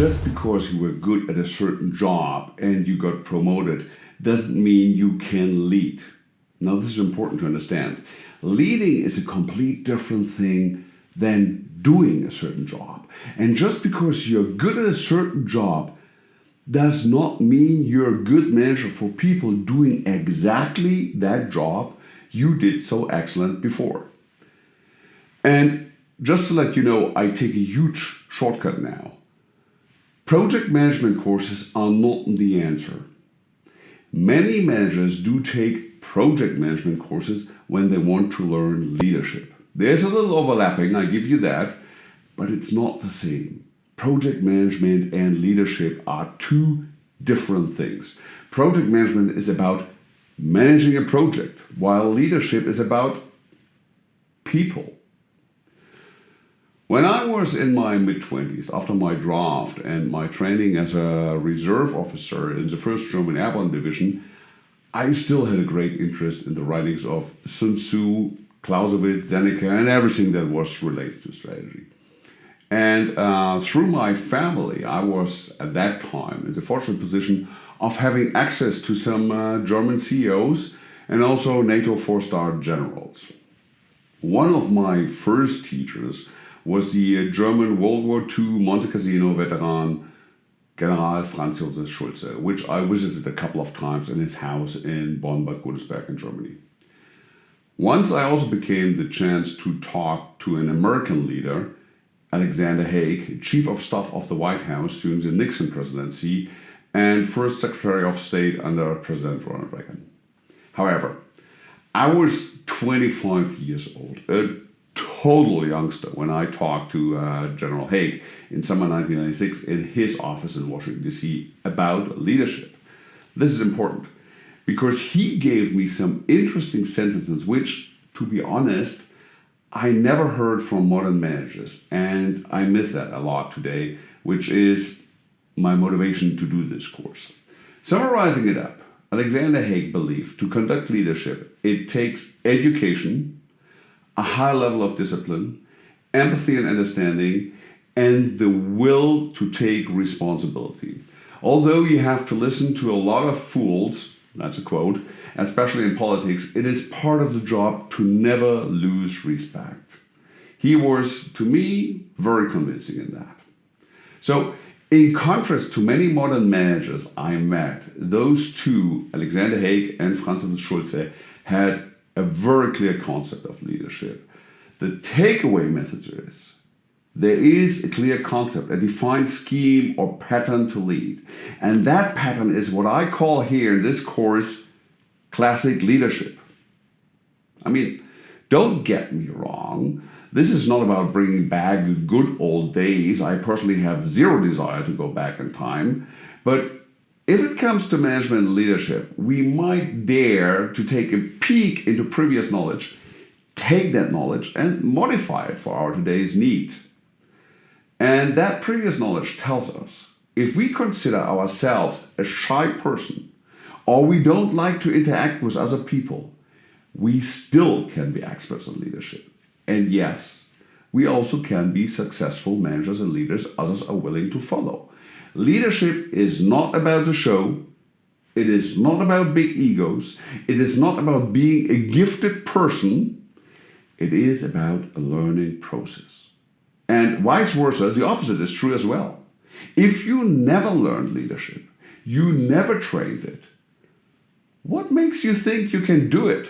just because you were good at a certain job and you got promoted doesn't mean you can lead. Now, this is important to understand. Leading is a complete different thing than doing a certain job. And just because you're good at a certain job does not mean you're a good manager for people doing exactly that job you did so excellent before. And just to let you know, I take a huge shortcut now. Project management courses are not the answer. Many managers do take project management courses when they want to learn leadership. There's a little overlapping, I give you that, but it's not the same. Project management and leadership are two different things. Project management is about managing a project, while leadership is about people. When I was in my mid-20s, after my draft and my training as a reserve officer in the 1st German Airborne Division, I still had a great interest in the writings of Sun Tzu, Clausewitz, Seneca, and everything that was related to strategy. And through my family, I was at that time in the fortunate position of having access to some German CEOs and also NATO 4-star generals. One of my first teachers was the German World War II Monte Cassino veteran General Franz Josef Schulze, which I visited a couple of times in his house in Bonn-Bad Godesberg in Germany. Once I also became the chance to talk to an American leader, Alexander Haig, Chief of Staff of the White House during the Nixon presidency and First Secretary of State under President Ronald Reagan. However, I was 25 years old, a total youngster, when I talked to General Haig in summer 1996 in his office in Washington, D.C. about leadership. This is important because he gave me some interesting sentences which, to be honest, I never heard from modern managers, and I miss that a lot today, which is my motivation to do this course. Summarizing it up, Alexander Haig believed to conduct leadership, it takes education, a high level of discipline, empathy and understanding, and the will to take responsibility. Although you have to listen to a lot of fools, that's a quote, especially in politics, it is part of the job to never lose respect. He was, to me, very convincing in that. So, in contrast to many modern managers I met, those two, Alexander Haig and Franz Josef Schulze, had a very clear concept of leadership. The takeaway message is, there is a clear concept, a defined scheme or pattern to lead. And that pattern is what I call here in this course, classic leadership. I mean, don't get me wrong. This is not about bringing back the good old days. I personally have zero desire to go back in time. But if it comes to management and leadership, we might dare to take a peek into previous knowledge, take that knowledge and modify it for our today's need. And that previous knowledge tells us, if we consider ourselves a shy person, or we don't like to interact with other people, we still can be experts in leadership. And yes, we also can be successful managers and leaders others are willing to follow. Leadership is not about the show. It is not about big egos. It is not about being a gifted person. It is about a learning process. And vice versa, the opposite is true as well. If you never learned leadership, you never trained it, what makes you think you can do it?